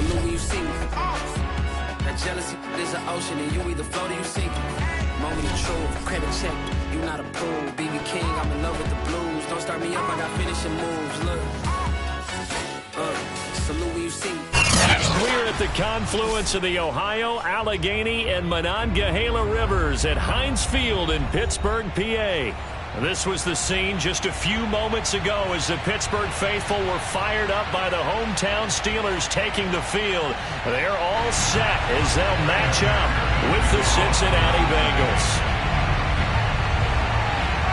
salute when you see me. That jealousy is an ocean, and you either float or you sink. Moment of truth, credit check, you not approved. BB King, I'm in love with the blues. Don't start me up, I got finishing moves. Look, salute when you see me. We're at the confluence of the Ohio, Allegheny, and Monongahela Rivers at Heinz Field in Pittsburgh, PA. This was the scene just a few moments ago as the Pittsburgh faithful were fired up by the hometown Steelers taking the field. They're all set as they'll match up with the Cincinnati Bengals.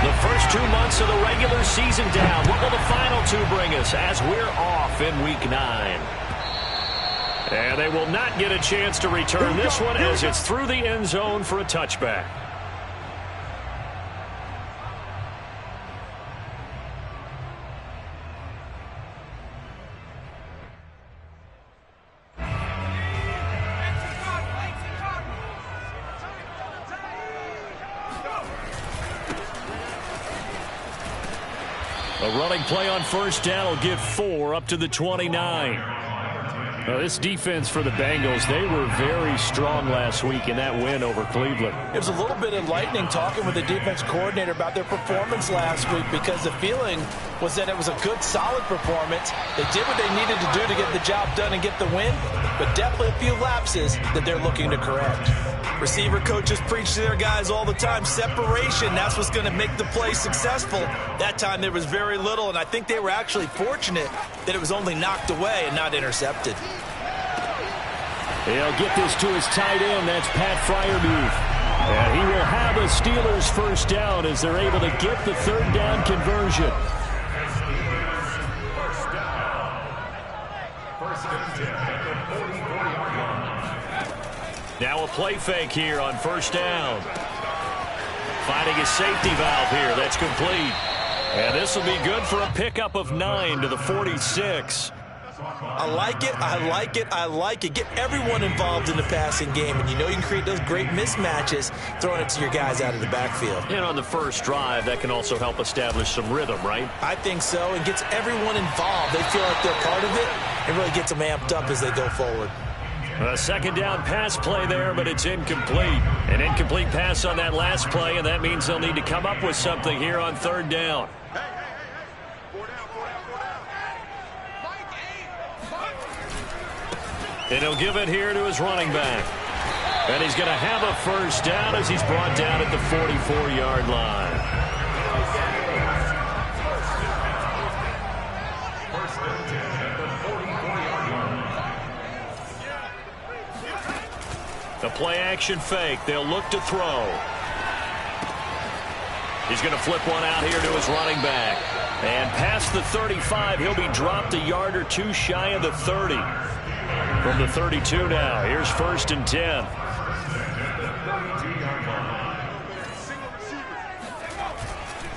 The first 2 months of the regular season down. What will the final two bring us as we're off in Week 9? And they will not get a chance to return this one as it's through the end zone for a touchback. A running play on first down will give 4 up to the 29. This defense for the Bengals, they were very strong last week in that win over Cleveland. It was a little bit enlightening talking with the defense coordinator about their performance last week because the feeling was that it was a good, solid performance. They did what they needed to do to get the job done and get the win, but definitely a few lapses that they're looking to correct. Receiver coaches preach to their guys all the time. Separation, that's what's going to make the play successful. That time there was very little, and I think they were actually fortunate that it was only knocked away and not intercepted. He'll get this to his tight end. That's Pat Freiermuth. And he will have a Steelers first down as they're able to get the third down conversion. Now a play fake here on first down. Finding his safety valve here. That's complete. And this will be good for a pickup of 9 to the 46. I like it, I like it, I like it. Get everyone involved in the passing game, and you know you can create those great mismatches throwing it to your guys out of the backfield. And on the first drive, that can also help establish some rhythm, right? I think so. It gets everyone involved. They feel like they're part of it and really gets them amped up as they go forward. A second down pass play there, but it's incomplete. An incomplete pass on that last play, and that means they'll need to come up with something here on third down. And he'll give it here to his running back. And he's going to have a first down as he's brought down at the 44-yard line. The play-action fake. They'll look to throw. He's going to flip one out here to his running back. And past the 35, he'll be dropped a yard or two shy of the 30. From the 32 now, here's first and 10.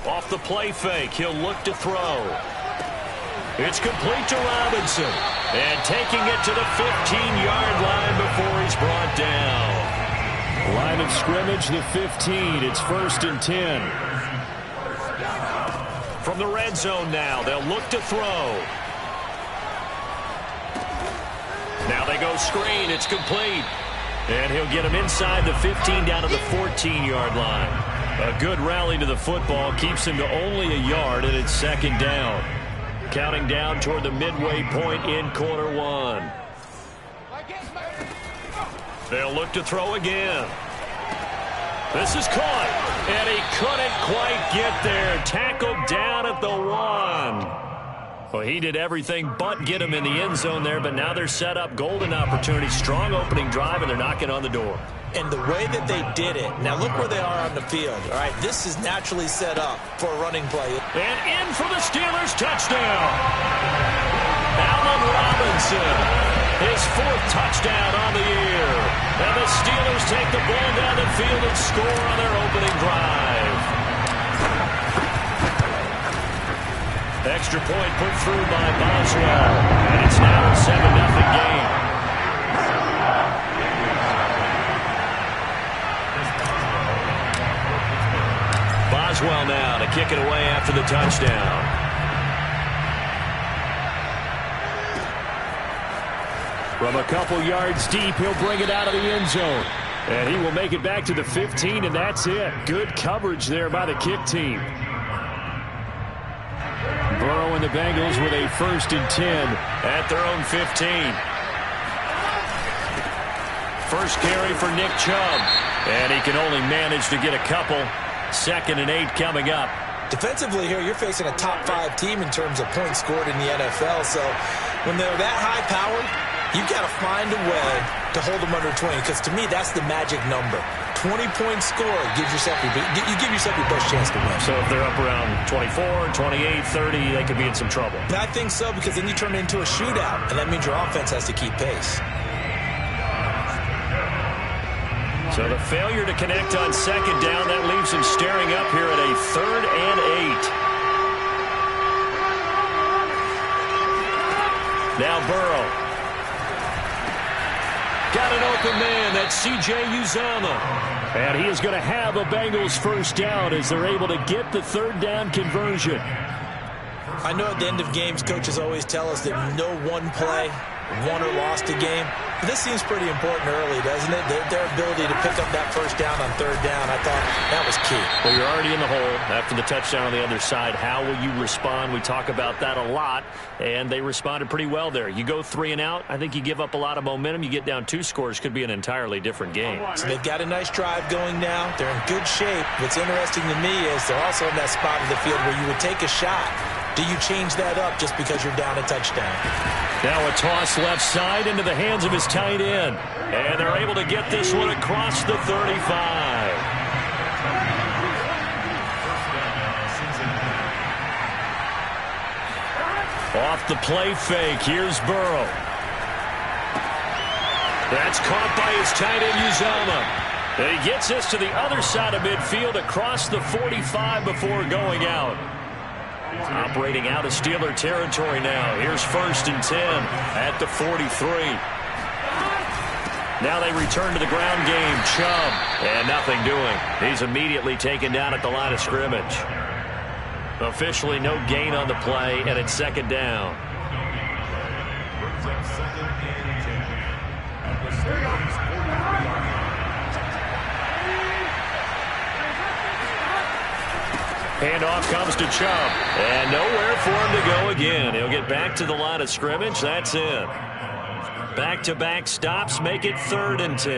Off the play fake, he'll look to throw. It's complete to Robinson. And taking it to the 15-yard line before he's brought down. Line of scrimmage, the 15. It's first and 10. From the red zone now, they'll look to throw. Now they go screen. It's complete. And he'll get him inside the 15 down to the 14-yard line. A good rally to the football keeps him to only a yard, and it's second down. Counting down toward the midway point in quarter one. They'll look to throw again. This is caught, and he couldn't quite get there. Tackled down at the 1. Well, he did everything but get him in the end zone there, but now they're set up. Golden opportunity, strong opening drive, and they're knocking on the door. And the way that they did it, now look where they are on the field. All right, this is naturally set up for a running play. And in for the Steelers, touchdown. Allen Robinson, his 4th touchdown on the year. And the Steelers take the ball down the field and score on their opening drive. Extra point put through by Boswell. And it's now a 7-0 game. Boswell now to kick it away after the touchdown. From a couple yards deep, he'll bring it out of the end zone. And he will make it back to the 15, and that's it. Good coverage there by the kick team. Burrow and the Bengals with a 1st and 10 at their own 15. First carry for Nick Chubb, and he can only manage to get a couple. 2nd and 8 coming up. Defensively here, you're facing a top 5 team in terms of points scored in the NFL. So when they're that high-powered, you've got to find a way to hold them under 20, because to me, that's the magic number. 20-point score gives yourself you give yourself your best chance to win. So if they're up around 24, 28, 30, they could be in some trouble. I think so, because then you turn it into a shootout, and that means your offense has to keep pace. So the failure to connect on 2nd down, that leaves him staring up here at a 3rd and 8. Now Burrow. Got an open man. That's C.J. Uzomah. And he is going to have a Bengals 1st down as they're able to get the 3rd down conversion. I know at the end of games, coaches always tell us that no one play won or lost a game. But this seems pretty important early, doesn't it? Their ability to pick up that 1st down on 3rd down, I thought that was key. Well, you're already in the hole after the touchdown on the other side. How will you respond? We talk about that a lot, and they responded pretty well there. You go 3 and out, I think you give up a lot of momentum. You get down 2 scores, could be an entirely different game. So they've got a nice drive going now. They're in good shape. What's interesting to me is they're also in that spot of the field where you would take a shot. Do you change that up just because you're down a touchdown? Now a toss left side into the hands of his tight end. And they're able to get this one across the 35. Off the play fake, here's Burrow. That's caught by his tight end, Uzomah. And he gets this to the other side of midfield across the 45 before going out. Operating out of Steeler territory now. Here's 1st and 10 at the 43. Now they return to the ground game. Chubb, and nothing doing. He's immediately taken down at the line of scrimmage. Officially no gain on the play, and it's 2nd down. Handoff comes to Chubb, and nowhere for him to go again. He'll get back to the line of scrimmage. That's it. Back-to-back stops make it 3rd and 10.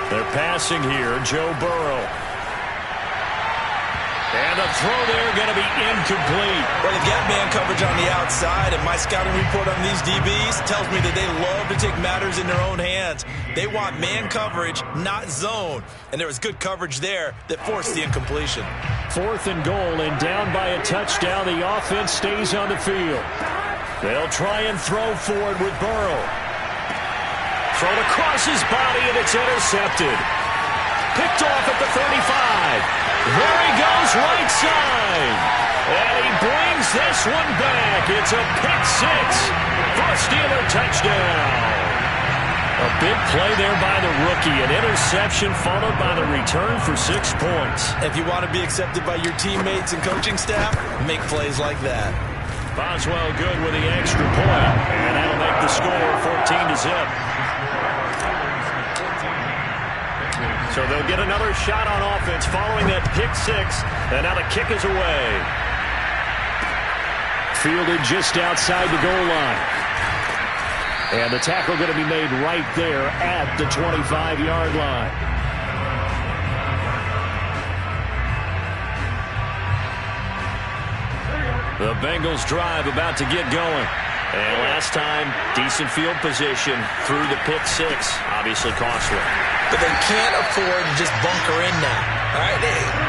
They're passing here. Joe Burrow. And the throw there going to be incomplete. Well, they've got man coverage on the outside, and my scouting report on these DBs tells me that they love to take matters in their own hands. They want man coverage, not zone. And there was good coverage there that forced the incompletion. 4th and goal, and down by a touchdown. The offense stays on the field. They'll try and throw forward with Burrow. Thrown across his body, and it's intercepted. Picked off at the 35. There he goes, right side. And he brings this one back. It's a pick-6 for a Steeler touchdown. A big play there by the rookie. An interception followed by the return for 6 points. If you want to be accepted by your teammates and coaching staff, make plays like that. Boswell good with the extra point. And that'll make the score 14-0. So they'll get another shot on offense following that pick-6, and now the kick is away. Fielded just outside the goal line. And the tackle going to be made right there at the 25-yard line. The Bengals drive about to get going. And last time, decent field position through the pick-6, obviously costly. But they can't afford to just bunker in now. All right,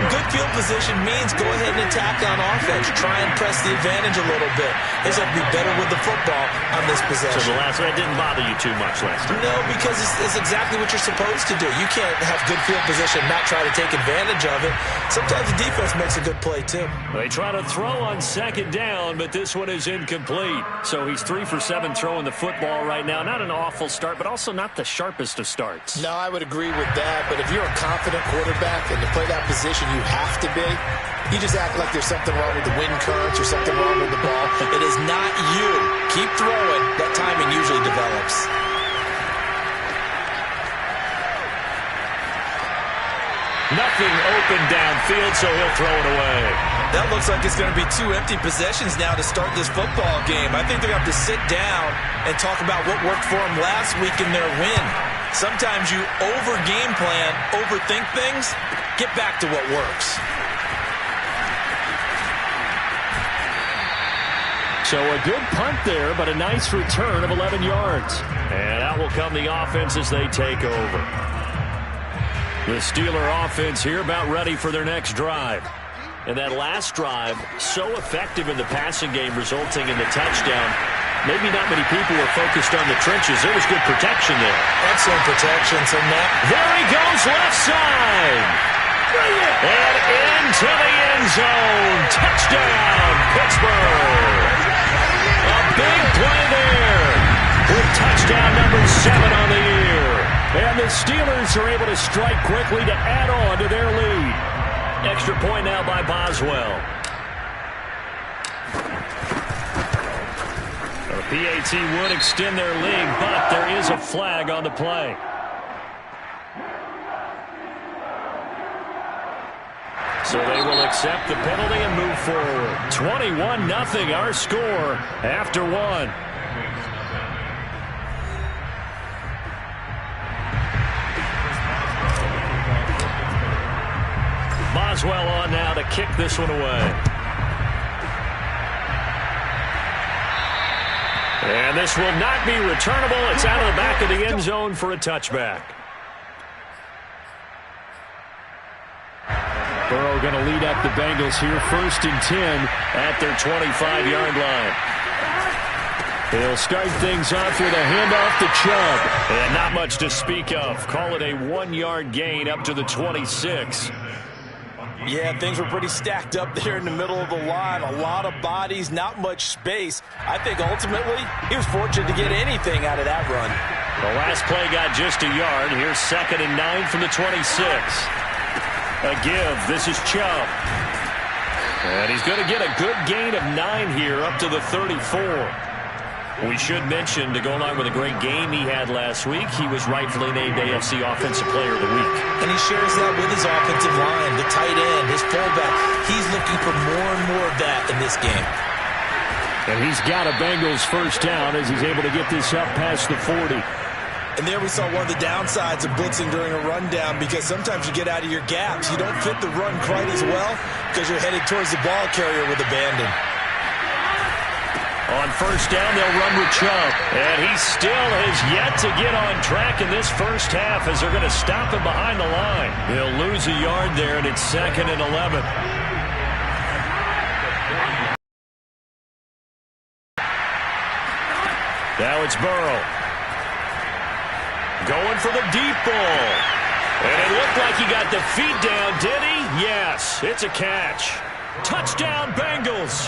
good field position means go ahead and attack on offense. Try and press the advantage a little bit. They just have to be better with the football on this possession. So the last one didn't bother you too much last time? No, because it's exactly what you're supposed to do. You can't have good field position and not try to take advantage of it. Sometimes the defense makes a good play, too. They try to throw on 2nd down, but this one is incomplete. So he's 3 for 7 throwing the football right now. Not an awful start, but also not the sharpest of starts. No, I would agree with that. But if you're a confident quarterback and to play that position, position you have to be, you just act like there's something wrong with the wind currents or something wrong with the ball. It is not you. Keep throwing. That timing usually develops. Nothing open downfield, so he'll throw it away. That looks like it's going to be 2 empty possessions now to start this football game. I think they're going to have to sit down and talk about what worked for them last week in their win. Sometimes you over-game plan, overthink things. Get back to what works. So a good punt there, but a nice return of 11 yards. And out will come the offense as they take over. The Steeler offense here about ready for their next drive. And that last drive, so effective in the passing game, resulting in the touchdown. Maybe not many people were focused on the trenches. There was good protection there. Excellent protection. So now, there he goes, left side. And into the end zone. Touchdown, Pittsburgh. A big play there. With touchdown number 7 on the year. And the Steelers are able to strike quickly to add on to their lead. Extra point now by Boswell. The PAT would extend their lead, but there is a flag on the play. So they will accept the penalty and move forward. 21-0 our score after 1. Boswell on now to kick this one away. And this will not be returnable. It's out of the back of the end zone for a touchback. Burrow going to lead up the Bengals here, 1st and 10 at their 25-yard line. He'll start things off with a handoff to Chubb. And not much to speak of. Call it a 1-yard gain up to the 26. Yeah, things were pretty stacked up there in the middle of the line. A lot of bodies, not much space. I think ultimately he was fortunate to get anything out of that run. The last play got just a yard. Here's 2nd and 9 from the 26. A give. This is Chubb. And he's going to get a good gain of 9 here up to the 34. We should mention, to go along with a great game he had last week, he was rightfully named AFC Offensive Player of the Week. And he shares that with his offensive line, the tight end, his fullback. He's looking for more and more of that in this game. And he's got a Bengals first down as he's able to get this up past the 40. And there we saw one of the downsides of blitzing during a rundown, because sometimes you get out of your gaps. You don't fit the run quite as well because you're headed towards the ball carrier with abandon. On first down, they'll run with Chubb. And he still has yet to get on track in this first half as they're going to stop him behind the line. He'll lose a yard there, and it's 2nd and 11. Now it's Burrow. Going for the deep ball. And it looked like he got the feet down, did he? Yes, it's a catch. Touchdown, Bengals.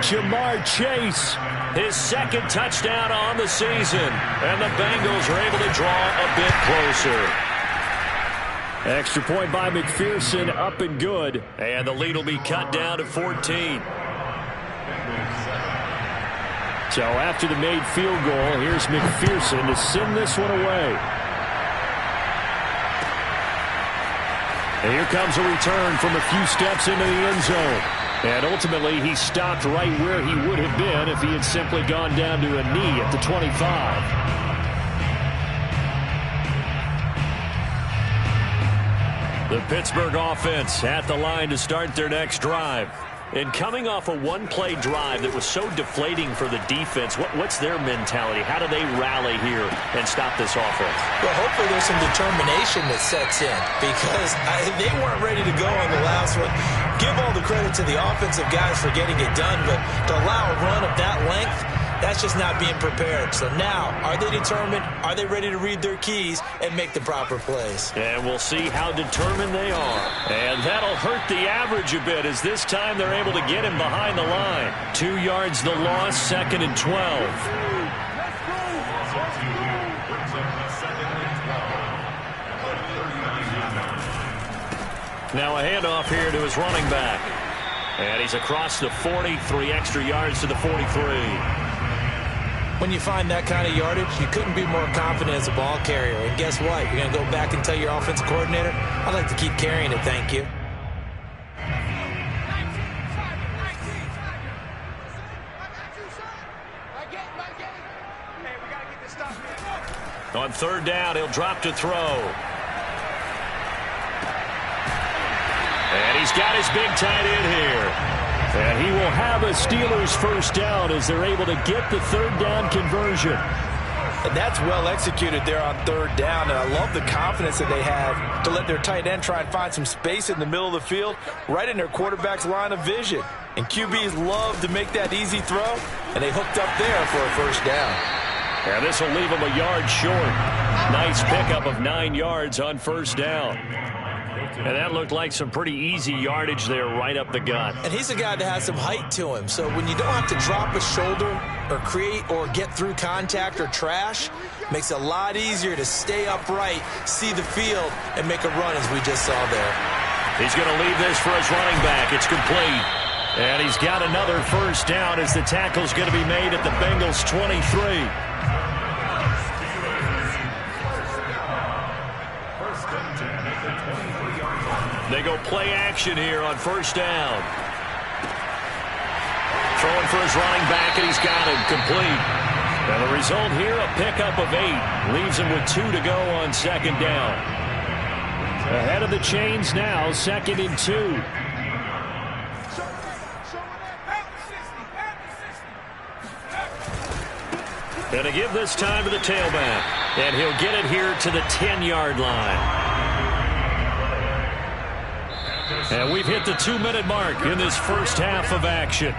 Jamar Chase, his 2nd touchdown on the season. And the Bengals are able to draw a bit closer. Extra point by McPherson, up and good. And the lead will be cut down to 14. So after the made field goal, here's McPherson to send this one away. And here comes a return from a few steps into the end zone. And ultimately, he stopped right where he would have been if he had simply gone down to a knee at the 25. The Pittsburgh offense at the line to start their next drive. And coming off a one-play drive that was so deflating for the defense, what's their mentality? How do they rally here and stop this offense? Well, hopefully there's some determination that sets in, because they weren't ready to go on the last one. Give all the credit to the offensive guys for getting it done, but to allow a run of that length, that's just not being prepared. So now, are they determined? Are they ready to read their keys and make the proper plays? And we'll see how determined they are. And that'll hurt the average a bit, as this time they're able to get him behind the line. 2 yards the loss, 2nd and 12. Now a handoff here to his running back. And he's across the 40, 3 extra yards to the 43. When you find that kind of yardage, you couldn't be more confident as a ball carrier. And guess what? You're going to go back and tell your offensive coordinator, I'd like to keep carrying it, thank you. On third down, he'll drop to throw. And he's got his big tight end here. And he will have a Steelers first down as they're able to get the third down conversion. And that's well executed there on third down. And I love the confidence that they have to let their tight end try and find some space in the middle of the field, right in their quarterback's line of vision. And QBs love to make that easy throw, and they hooked up there for a first down. And this will leave him a yard short. Nice pickup of 9 yards on first down. And that looked like some pretty easy yardage there right up the gut. And he's a guy that has some height to him. So when you don't have to drop a shoulder or create or get through contact or trash, makes it a lot easier to stay upright, see the field, and make a run as we just saw there. He's going to leave this for his running back. It's complete. And he's got another first down as the tackle's going to be made at the Bengals 23. They go play action here on first down. Throwing for his running back, and he's got him complete. And the result here, a pickup of 8. Leaves him with 2 to go on second down. Ahead of the chains now, 2nd and 2. And to give this time to the tailback. And he'll get it here to the 10-yard line. And we've hit the 2-minute mark in this first half of action.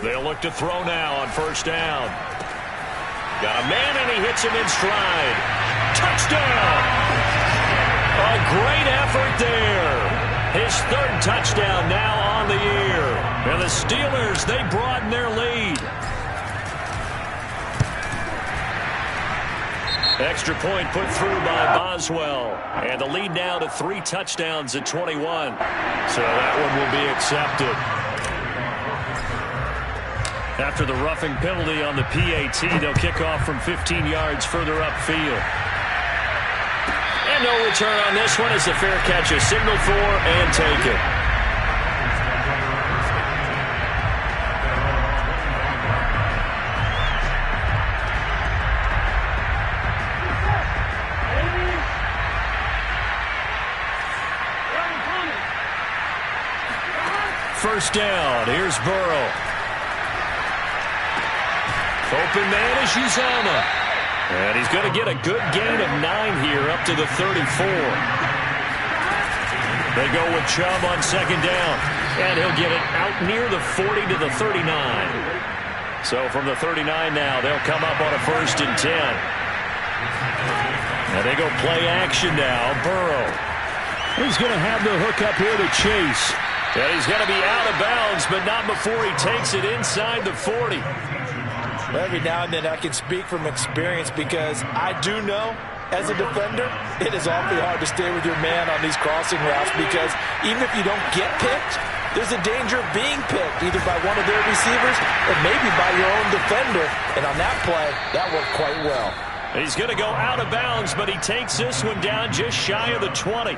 They'll look to throw now on first down. Got a man, and he hits him in stride. Touchdown! A great effort there. His 3rd touchdown now on the year. And the Steelers, they broaden their lead. Extra point put through by Boswell. And the lead now to 3 touchdowns at 21. So that one will be accepted. After the roughing penalty on the PAT, they'll kick off from 15 yards further upfield. And no return on this one as the fair catch is signaled for and taken. First down. Here's Burrow. Open man is Uzomah. And he's going to get a good gain of 9 here up to the 34. They go with Chubb on second down. And he'll get it out near the 40 to the 39. So from the 39 now, they'll come up on a 1st and 10. And they go play action now. Burrow. He's going to have the hook up here to Chase. And he's going to be out of bounds, but not before he takes it inside the 40. Every now and then I can speak from experience because I do know as a defender it is awfully hard to stay with your man on these crossing routes because even if you don't get picked, there's a danger of being picked either by one of their receivers or maybe by your own defender. And on that play, that worked quite well. He's going to go out of bounds, but he takes this one down just shy of the 20.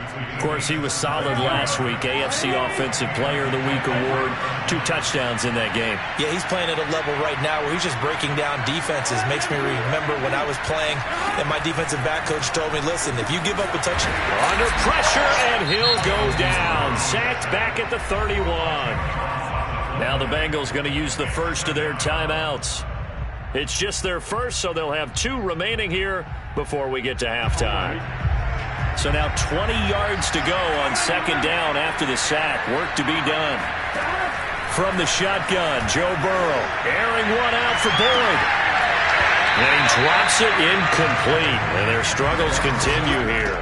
Of course, he was solid last week. AFC Offensive Player of the Week award. 2 touchdowns in that game. Yeah, he's playing at a level right now where he's just breaking down defenses. Makes me remember when I was playing and my defensive back coach told me, listen, if you give up a touchdown. Under pressure, and he'll go down. Sacked back at the 31. Now the Bengals going to use the first of their timeouts. It's just their first, so they'll have 2 remaining here before we get to halftime. So now 20 yards to go on second down after the sack. Work to be done. From the shotgun, Joe Burrow airing one out for Boyd. And he drops it incomplete. And their struggles continue here.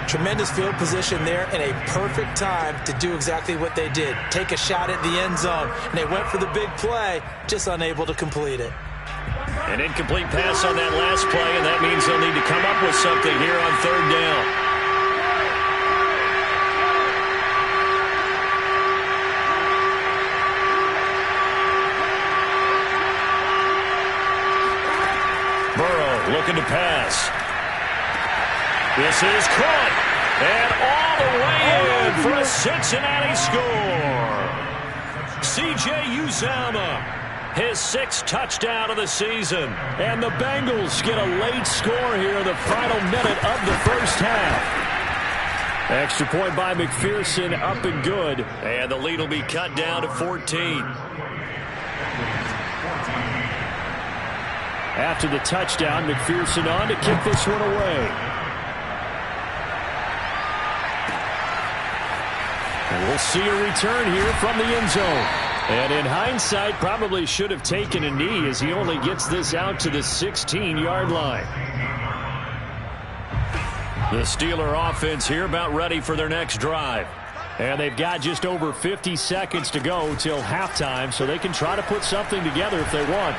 Tremendous field position there and a perfect time to do exactly what they did. Take a shot at the end zone. And they went for the big play, just unable to complete it. An incomplete pass on that last play, and that means they'll need to come up with something here on third down. Burrow looking to pass. This is caught, and all the way in for a Cincinnati score. C.J. Uzomah, his 6th touchdown of the season. And the Bengals get a late score here in the final minute of the first half. Extra point by McPherson, up and good. And the lead will be cut down to 14. After the touchdown, McPherson on to kick this one away. And we'll see a return here from the end zone. And in hindsight, probably should have taken a knee as he only gets this out to the 16-yard line. The Steeler offense here about ready for their next drive. And they've got just over 50 seconds to go till halftime, so they can try to put something together if they want.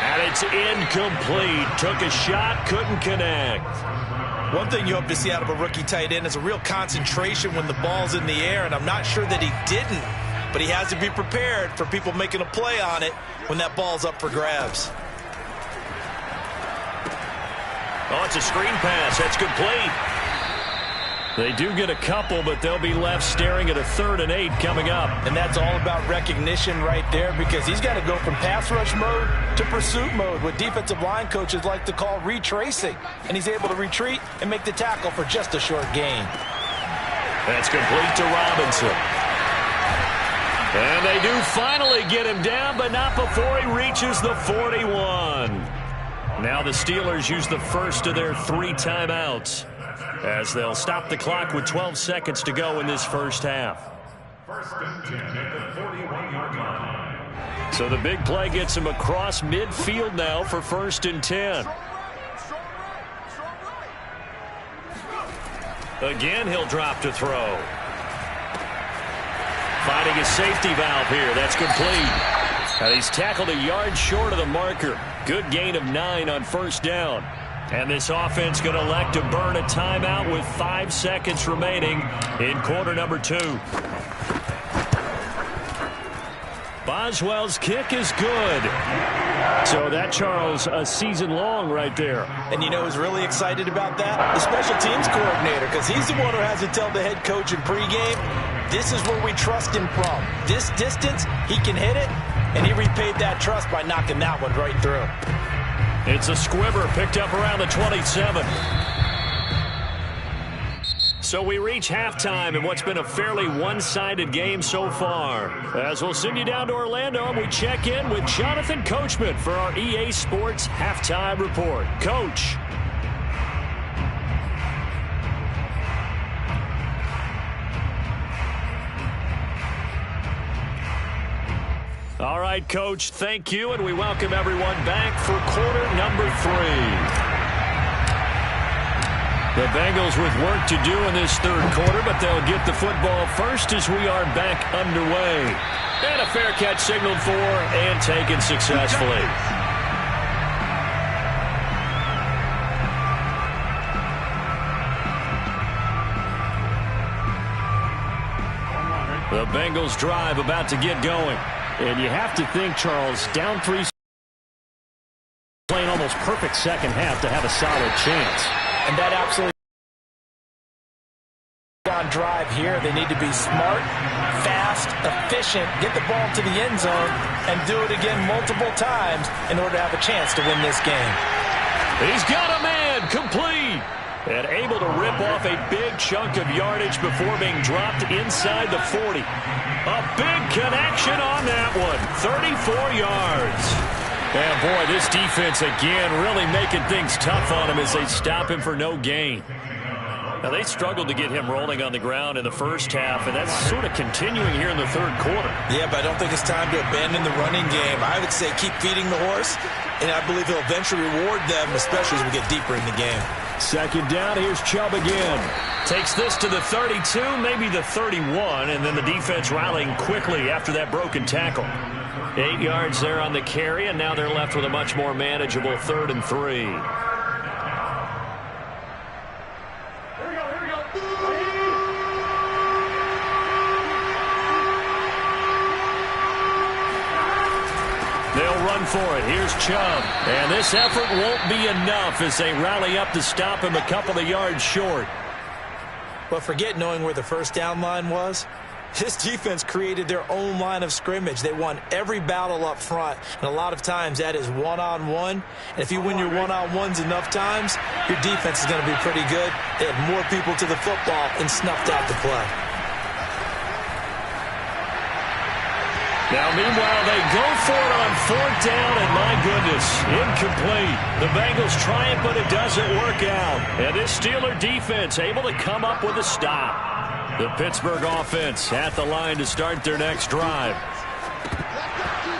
And it's incomplete. Took a shot, couldn't connect. One thing you hope to see out of a rookie tight end is a real concentration when the ball's in the air, and I'm not sure that he didn't, but he has to be prepared for people making a play on it when that ball's up for grabs. Oh, it's a screen pass. That's complete. They do get a couple, but they'll be left staring at a 3rd and 8 coming up. And that's all about recognition right there, because he's got to go from pass rush mode to pursuit mode, what defensive line coaches like to call retracing. And he's able to retreat and make the tackle for just a short gain. That's complete to Robinson. And they do finally get him down, but not before he reaches the 41. Now the Steelers use the first of their 3 timeouts, as they'll stop the clock with 12 seconds to go in this first half. So the big play gets him across midfield now for 1st and 10. Again, he'll drop to throw. Finding a safety valve here. That's complete. And he's tackled a yard short of the marker. Good gain of 9 on 1st down. And this offense going to elect to burn a timeout with 5 seconds remaining in quarter number 2. Boswell's kick is good. So that, Charles, a season long right there. And you know who's really excited about that? The special teams coordinator, because he's the one who has to tell the head coach in pregame, this is where we trust him from. This distance, he can hit it, and he repaid that trust by knocking that one right through. It's a squibber picked up around the 27. So we reach halftime in what's been a fairly one-sided game so far. As we'll send you down to Orlando, and we check in with Jonathan Coachman for our EA Sports Halftime Report. Coach. All right, Coach, thank you, and we welcome everyone back for quarter number 3. The Bengals with work to do in this 3rd quarter, but they'll get the football first as we are back underway. And a fair catch signaled for and taken successfully. The Bengals drive about to get going. And you have to think, Charles, down 3, playing almost perfect second half to have a solid chance. And that absolutely on drive here. They need to be smart, fast, efficient, get the ball to the end zone, and do it again multiple times in order to have a chance to win this game. He's got a man, complete. And able to rip off a big chunk of yardage before being dropped inside the 40. A big connection on that one. 34 yards. And boy, this defense again really making things tough on him as they stop him for no gain. Now, they struggled to get him rolling on the ground in the first half, and that's sort of continuing here in the 3rd quarter. Yeah, but I don't think it's time to abandon the running game. I would say keep feeding the horse, and I believe he'll eventually reward them, especially as we get deeper in the game. Second down, here's Chubb again. Takes this to the 32, maybe the 31, and then the defense rallying quickly after that broken tackle. 8 yards there on the carry, and now they're left with a much more manageable 3rd and 3. They'll run for it. Here's Chubb. And this effort won't be enough as they rally up to stop him a couple of yards short. But forget knowing where the first down line was. This defense created their own line of scrimmage. They won every battle up front, and a lot of times that is one-on-one. And if you win your one-on-ones enough times, your defense is going to be pretty good. They had more people to the football and snuffed out the play. Now, meanwhile, they go for it on 4th down, and my goodness, incomplete. The Bengals try it, but it doesn't work out. And this Steeler defense able to come up with a stop. The Pittsburgh offense at the line to start their next drive.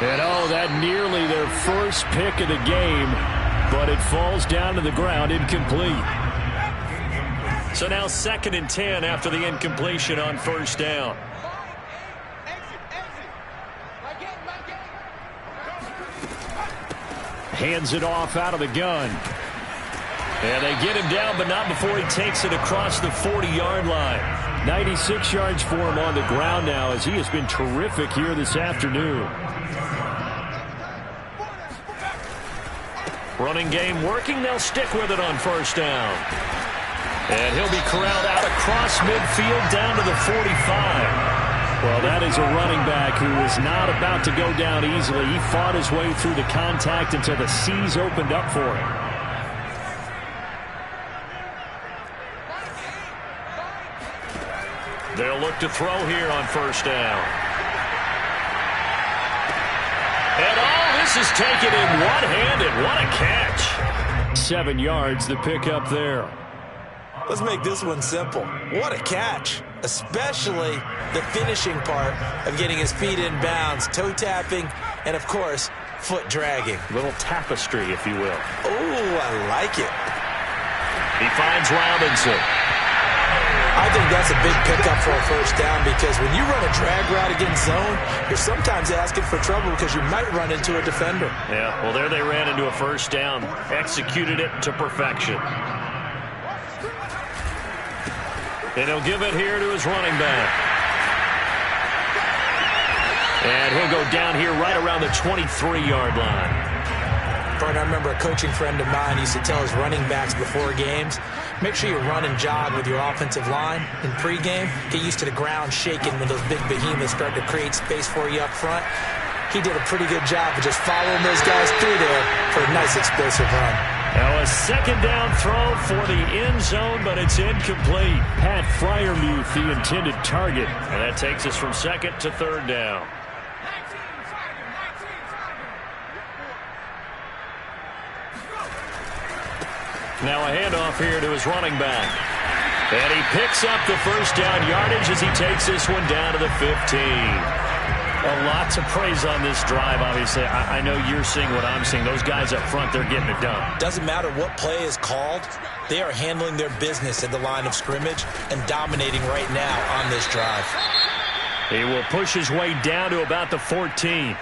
And, oh, that nearly their first pick of the game, but it falls down to the ground incomplete. So now 2nd and 10 after the incompletion on 1st down. Hands it off out of the gun. And they get him down, but not before he takes it across the 40-yard line. 96 yards for him on the ground now as he has been terrific here this afternoon. Running game working. They'll stick with it on 1st down. And he'll be corralled out across midfield down to the 45. Well, that is a running back who is not about to go down easily. He fought his way through the contact until the seas opened up for him. They'll look to throw here on 1st down. And this is taken in one-handed. What a catch. 7 yards, the pickup there. Let's make this one simple. What a catch, especially the finishing part of getting his feet in bounds, toe tapping, and, of course, foot dragging. Little tapestry, if you will. Oh, I like it. He finds Robinson. I think that's a big pickup for a 1st down because when you run a drag route against zone, you're sometimes asking for trouble because you might run into a defender. Yeah, well, there they ran into a 1st down. Executed it to perfection. And he'll give it here to his running back. And he'll go down here right around the 23-yard line. I remember a coaching friend of mine used to tell his running backs before games, make sure you run and jog with your offensive line in pregame. Get used to the ground shaking when those big behemoths start to create space for you up front. He did a pretty good job of just following those guys through there for a nice explosive run. Now a 2nd down throw for the end zone, but it's incomplete. Pat Freiermuth, the intended target. And that takes us from 2nd to 3rd down. Now a handoff here to his running back. And he picks up the 1st down yardage as he takes this one down to the 15. A lot to praise on this drive, obviously. I know you're seeing what I'm seeing. Those guys up front, they're getting it done. Doesn't matter what play is called. They are handling their business at the line of scrimmage and dominating right now on this drive. He will push his way down to about the 14.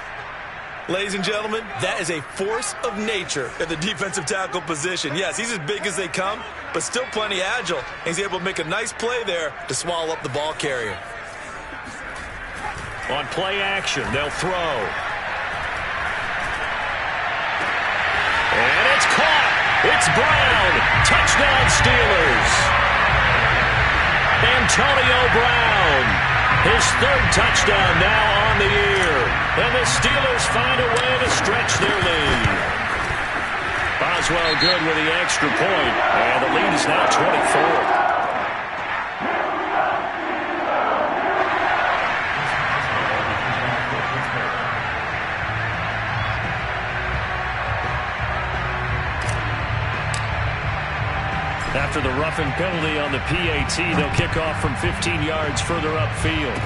Ladies and gentlemen, that is a force of nature at the defensive tackle position. Yes, he's as big as they come, but still plenty agile. He's able to make a nice play there to swallow up the ball carrier. On play action, they'll throw. And it's caught. It's Brown. Touchdown Steelers. Antonio Brown. His 3rd touchdown now on the year. And the Steelers find a way to stretch their lead. Boswell good with the extra point. And the lead is now 24. After the roughing penalty on the PAT, they'll kick off from 15 yards further upfield.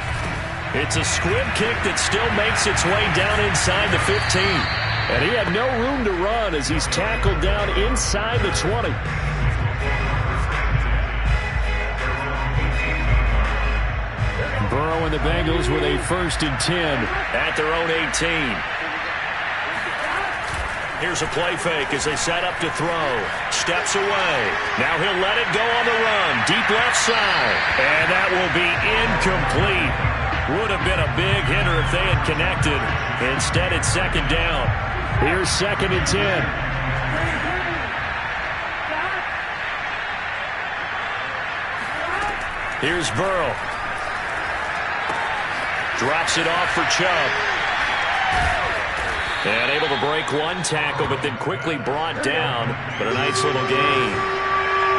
It's a squib kick that still makes its way down inside the 15. And he had no room to run as he's tackled down inside the 20. and the Bengals with a 1st and 10 at their own 18. Here's a play fake as they set up to throw. Steps away. Now he'll let it go on the run. Deep left side. And that will be incomplete. Would have been a big hitter if they had connected. Instead, it's 2nd down. Here's 2nd and 10. Here's Burrow. Drops it off for Chubb. And able to break one tackle, but then quickly brought down. But a nice little gain.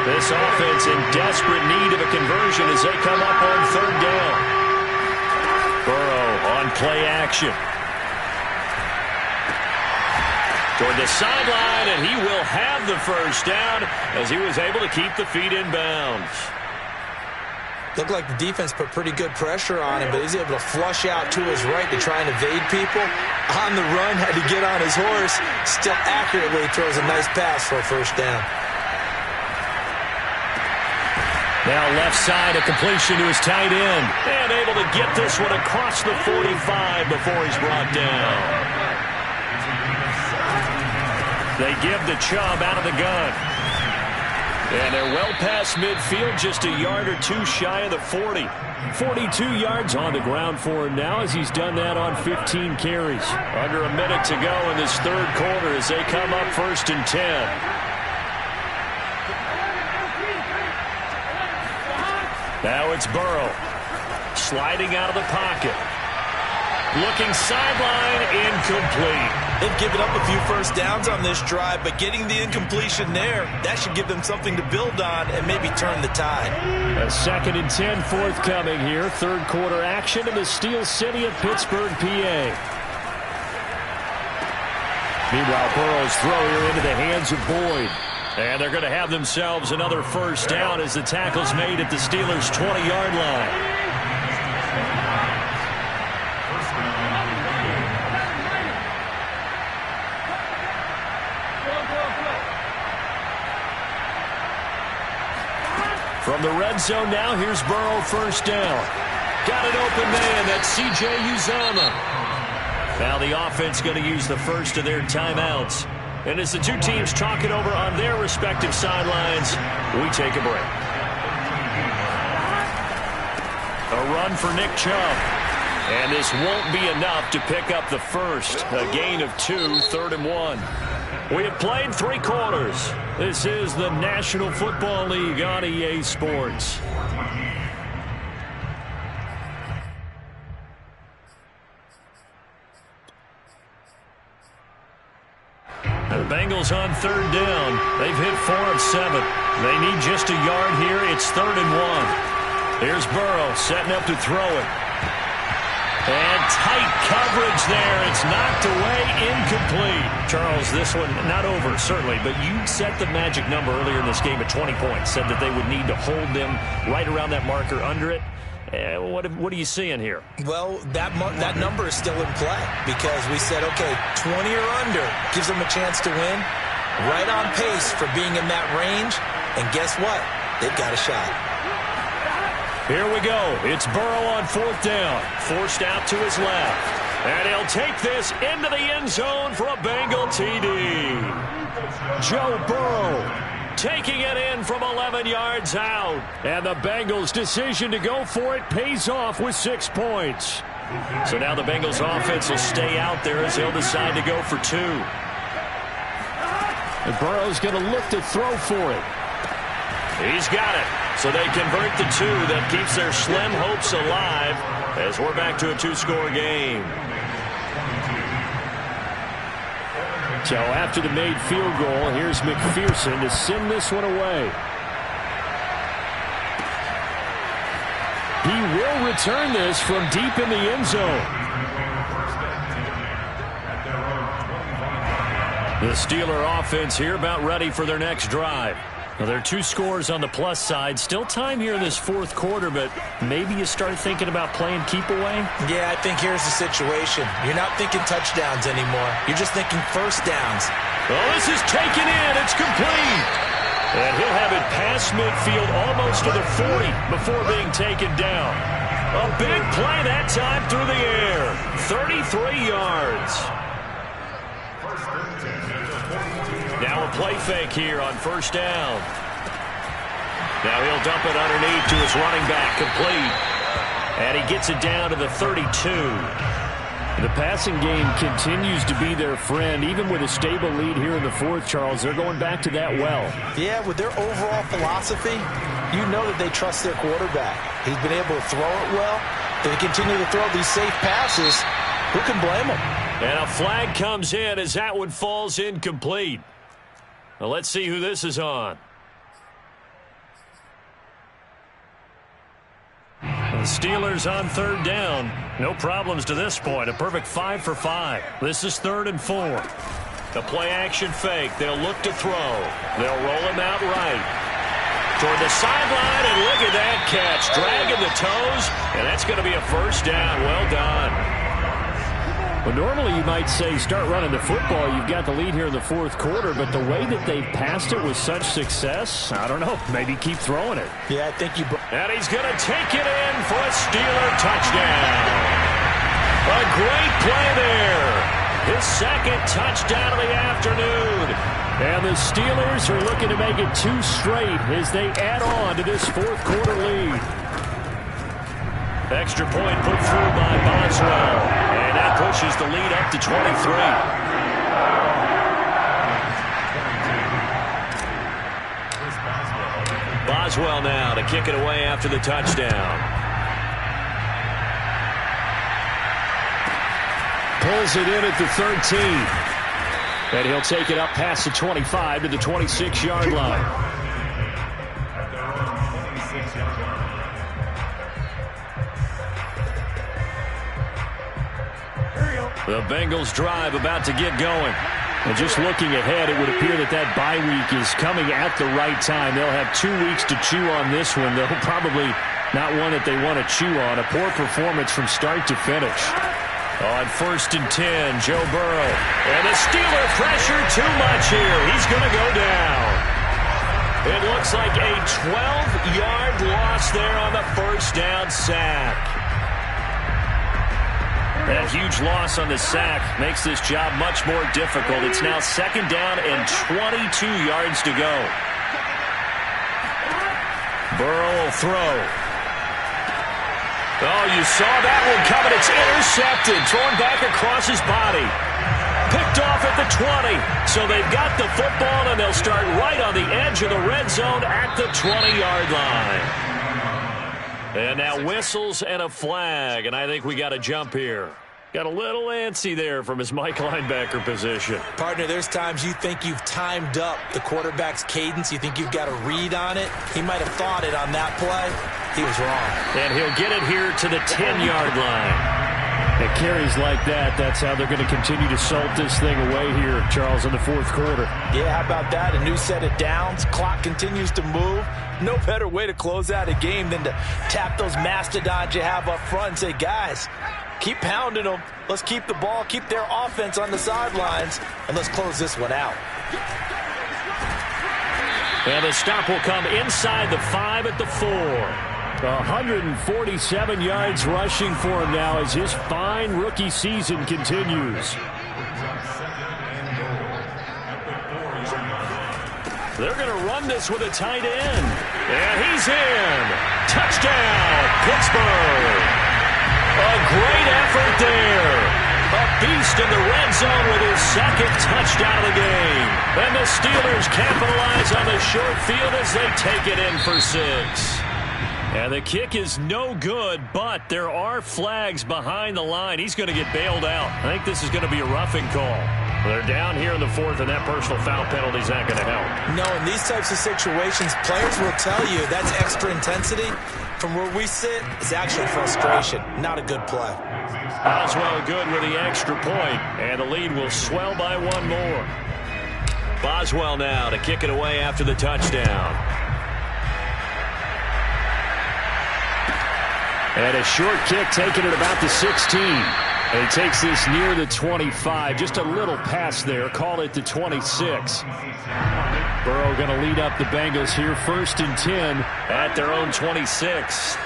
This offense in desperate need of a conversion as they come up on 3rd down. Burrow on play action. Toward the sideline, and he will have the 1st down as he was able to keep the feet in bounds. Looked like the defense put pretty good pressure on him, but he's able to flush out to his right to try and evade people. On the run, had to get on his horse. Still accurately throws a nice pass for a 1st down. Now left side, a completion to his tight end. And able to get this one across the 45 before he's brought down. They give the Chubb out of the gun. And they're well past midfield, just a yard or two shy of the 40. 42 yards on the ground for him now as he's done that on 15 carries. Under a minute to go in this 3rd quarter as they come up 1st and 10. Now it's Burrow. Sliding out of the pocket. Looking sideline, incomplete. They've given up a few 1st downs on this drive, but getting the incompletion there, that should give them something to build on and maybe turn the tide. A 2nd and 10 forthcoming here. 3rd quarter action in the Steel City of Pittsburgh, PA. Meanwhile, Burrow's throw here into the hands of Boyd. And they're going to have themselves another 1st down as the tackle's made at the Steelers' 20-yard line. From the red zone now, here's Burrow 1st down. Got an open man, that's C.J. Uzomah. Now the offense going to use the first of their timeouts. And as the two teams talk it over on their respective sidelines, we take a break. A run for Nick Chubb. And this won't be enough to pick up the first. A gain of 2, 3rd and 1. We have played 3 quarters. This is the National Football League on EA Sports. The Bengals on 3rd down. They've hit 4 of 7. They need just a yard here. It's 3rd and 1. Here's Burrow setting up to throw it. And tight coverage there. It's knocked away, incomplete. Charles, this one not over, certainly, but you set the magic number earlier in this game at 20 points. Said that they would need to hold them right around that marker under it. What are you seeing here? Well, that number is still in play because we said, okay, 20 or under gives them a chance to win. Right on pace for being in that range. And guess what? They've got a shot. Here we go. It's Burrow on 4th down. Forced out to his left. And he'll take this into the end zone for a Bengal TD. Joe Burrow taking it in from 11 yards out. And the Bengals' decision to go for it pays off with 6 points. So now the Bengals offense will stay out there as they'll decide to go for 2. And Burrow's going to look to throw for it. He's got it. So they convert the 2. That keeps their slim hopes alive as we're back to a 2-score game. So after the made field goal, here's McPherson to send this one away. He will return this from deep in the end zone. The Steeler offense here about ready for their next drive. Well, there are 2 scores on the plus side. Still time here in this 4th quarter, but maybe you start thinking about playing keep away? Yeah, I think here's the situation. You're not thinking touchdowns anymore. You're just thinking 1st downs. Well, this is taken in. It's complete. And he'll have it past midfield almost to the 40 before being taken down. A big play that time through the air. 33 yards. Now a play fake here on first down. Now he'll dump it underneath to his running back, complete. And he gets it down to the 32. The passing game continues to be their friend. Even with a stable lead here in the fourth, Charles, they're going back to that well. Yeah, with their overall philosophy, you know that they trust their quarterback. He's been able to throw it well. They continue to throw these safe passes. Who can blame them? And a flag comes in as that one falls incomplete. Well, let's see who this is on. The Steelers on third down. No problems to this point. A perfect 5 for 5. This is 3rd and 4. The play action fake. They'll look to throw. They'll roll him out right toward the sideline, and look at that catch. Dragging the toes, and that's going to be a first down. Well done. Well, normally you might say start running the football. You've got the lead here in the fourth quarter, but the way that they've passed it with such success, I don't know, maybe keep throwing it. Yeah, I think you... And he's going to take it in for a Steeler touchdown. A great play there. His second touchdown of the afternoon. And the Steelers are looking to make it 2 straight as they add on to this fourth quarter lead. Extra point put through by Boswell. And that pushes the lead up to 23. Boswell now to kick it away after the touchdown. Pulls it in at the 13. And he'll take it up past the 25 to the 26-yard line. The Bengals drive about to get going. And just looking ahead, it would appear that that bye week is coming at the right time. They'll have 2 weeks to chew on this one. They'll probably not one that they want to chew on. A poor performance from start to finish. On 1st and 10, Joe Burrow. And the Steeler pressure too much here. He's going to go down. It looks like a 12-yard loss there on the first down sack. That huge loss on the sack makes this job much more difficult. It's now 2nd down and 22 yards to go. Burrow will throw. Oh, you saw that one coming. It's intercepted. Thrown back across his body. Picked off at the 20. So they've got the football, and they'll start right on the edge of the red zone at the 20-yard line. And now whistles and a flag, and I think we got a jump here. Got a little antsy there from his Mike linebacker position. Partner, there's times you think you've timed up the quarterback's cadence. You think you've got a read on it. He might have thought it on that play. He was wrong. And he'll get it here to the 10-yard line. At carries like that, that's how they're going to continue to salt this thing away here, Charles, in the fourth quarter. Yeah, how about that? A new set of downs. Clock continues to move. No better way to close out a game than to tap those mastodons you have up front and say, guys, keep pounding them. Let's keep the ball, keep their offense on the sidelines, and let's close this one out. And the stop will come inside the 5 at the 4. 147 yards rushing for him now as his fine rookie season continues. They're going to run this with a tight end. And he's in. Touchdown, Pittsburgh. A great effort there. A beast in the red zone with his 2nd touchdown of the game. And the Steelers capitalize on the short field as they take it in for 6. And the kick is no good, but there are flags behind the line. He's going to get bailed out. I think this is going to be a roughing call. They're down here in the 4th, and that personal foul penalty is not going to help. No, in these types of situations, players will tell you that's extra intensity. From where we sit, it's actually frustration. Not a good play. Boswell good with the extra point, and the lead will swell by 1 more. Boswell now to kick it away after the touchdown. And a short kick taken at about the 16. And he takes this near the 25. Just a little pass there. Call it the 26. Burrow going to lead up the Bengals here. 1st and 10 at their own 26.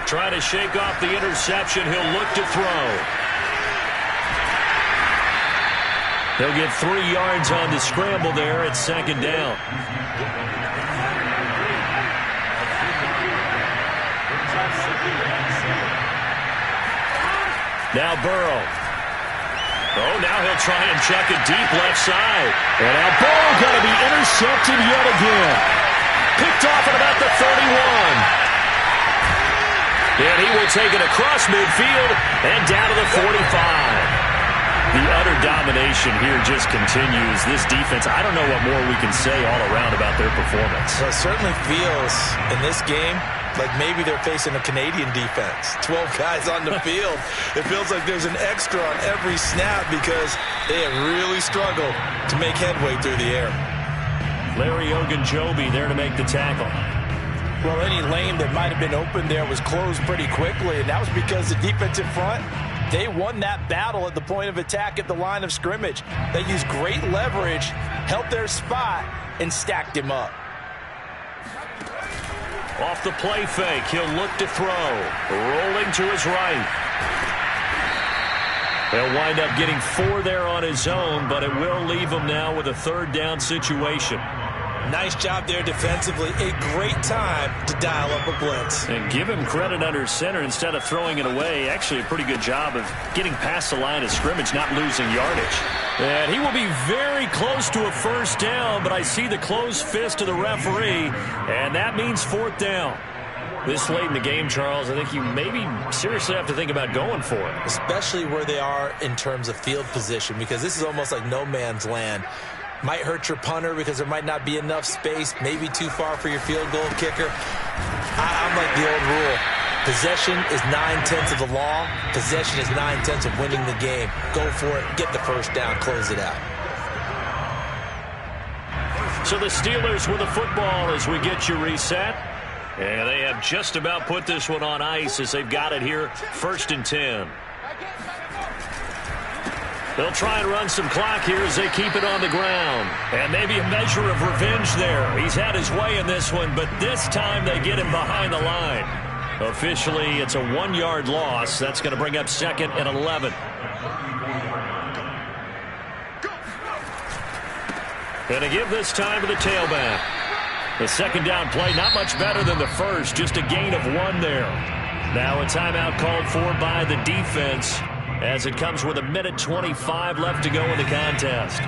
Trying to shake off the interception. He'll look to throw. He'll get 3 yards on the scramble there at second down. Now Burrow. Oh, now he'll try and chuck it deep left side. And now Burrow going to be intercepted yet again. Picked off at about the 31. And he will take it across midfield and down to the 45. The utter domination here just continues. This defense, I don't know what more we can say all around about their performance. Well, it certainly feels in this game like maybe they're facing a Canadian defense. 12 guys on the field. It feels like there's an extra on every snap because they have really struggled to make headway through the air. Larry Ogunjobi there to make the tackle. Well, any lane that might have been open there was closed pretty quickly, and that was because the defense in front, they won that battle at the point of attack at the line of scrimmage. They used great leverage, held their spot, and stacked him up. Off the play fake, he'll look to throw. Rolling to his right. He'll wind up getting 4 there on his own, but it will leave him now with a 3rd down situation. Nice job there defensively. A great time to dial up a blitz. And give him credit under center instead of throwing it away. Actually a pretty good job of getting past the line of scrimmage, not losing yardage. And he will be very close to a 1st down, but I see the closed fist of the referee, and that means 4th down. This late in the game, Charles, I think you maybe seriously have to think about going for it. Especially where they are in terms of field position, because this is almost like no man's land. Might hurt your punter because there might not be enough space, maybe too far for your field goal kicker. I'm like the old rule. Possession is 9/10 of the law. Possession is 9/10 of winning the game. Go for it, get the 1st down, close it out. So the Steelers with the football as we get you reset. And they have just about put this one on ice as they've got it here, 1st and 10. They'll try and run some clock here as they keep it on the ground. And maybe a measure of revenge there. He's had his way in this one, but this time they get him behind the line. Officially, it's a 1-yard loss. That's going to bring up 2nd and 11. Going to give this time to the tailback. The 2nd down play, not much better than the first, just a gain of 1 there. Now a timeout called for by the defense as it comes with 1:25 left to go in the contest.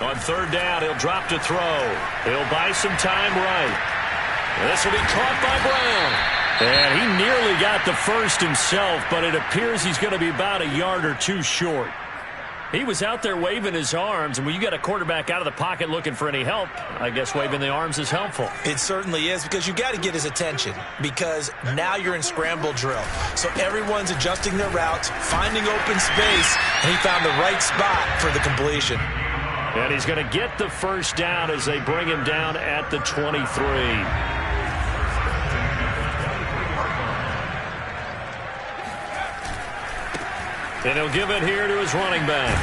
On 3rd down, he'll drop to throw. He'll buy some time right. This will be caught by Brown. And he nearly got the 1st himself, but it appears he's going to be about a yard or 2 short. He was out there waving his arms, and when you got a quarterback out of the pocket looking for any help, I guess waving the arms is helpful. It certainly is, because you got to get his attention, because now you're in scramble drill. So everyone's adjusting their routes, finding open space, and he found the right spot for the completion. And he's going to get the 1st down as they bring him down at the 23. And he'll give it here to his running back.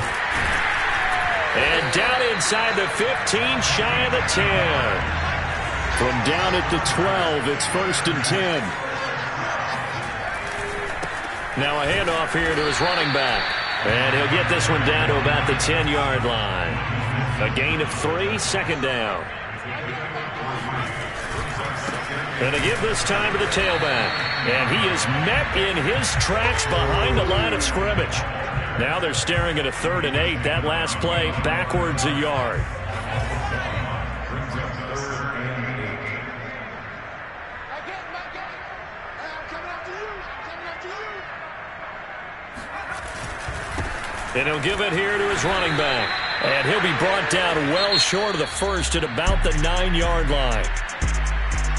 And down inside the 15, shy of the 10. From down at the 12, it's 1st and 10. Now a handoff here to his running back. And he'll get this one down to about the 10-yard line. A gain of 3, 2nd down. And to give this time to the tailback. And he is met in his tracks behind the line of scrimmage. Now they're staring at a 3rd and 8. That last play backwards a yard. And he'll give it here to his running back. And he'll be brought down well short of the 1st at about the 9-yard line.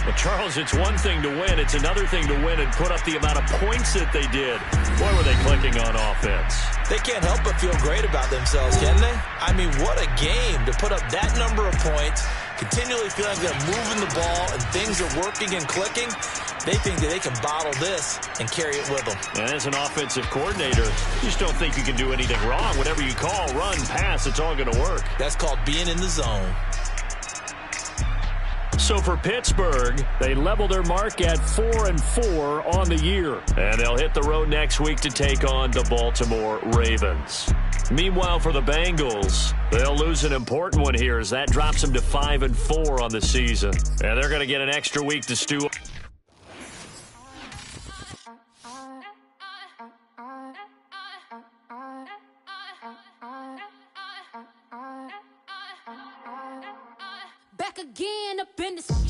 But, Charles, it's one thing to win. It's another thing to win and put up the amount of points that they did. Boy, were they clicking on offense. They can't help but feel great about themselves, can they? I mean, what a game to put up that number of points continually feeling like they're moving the ball and things are working and clicking, they think that they can bottle this and carry it with them. And as an offensive coordinator, you just don't think you can do anything wrong. Whatever you call, run, pass, it's all going to work. That's called being in the zone. So for Pittsburgh, they level their mark at 4-4 on the year. And they'll hit the road next week to take on the Baltimore Ravens. Meanwhile, for the Bengals, they'll lose an important one here as that drops them to 5-4 on the season. And they're going to get an extra week to stew. Back again up in this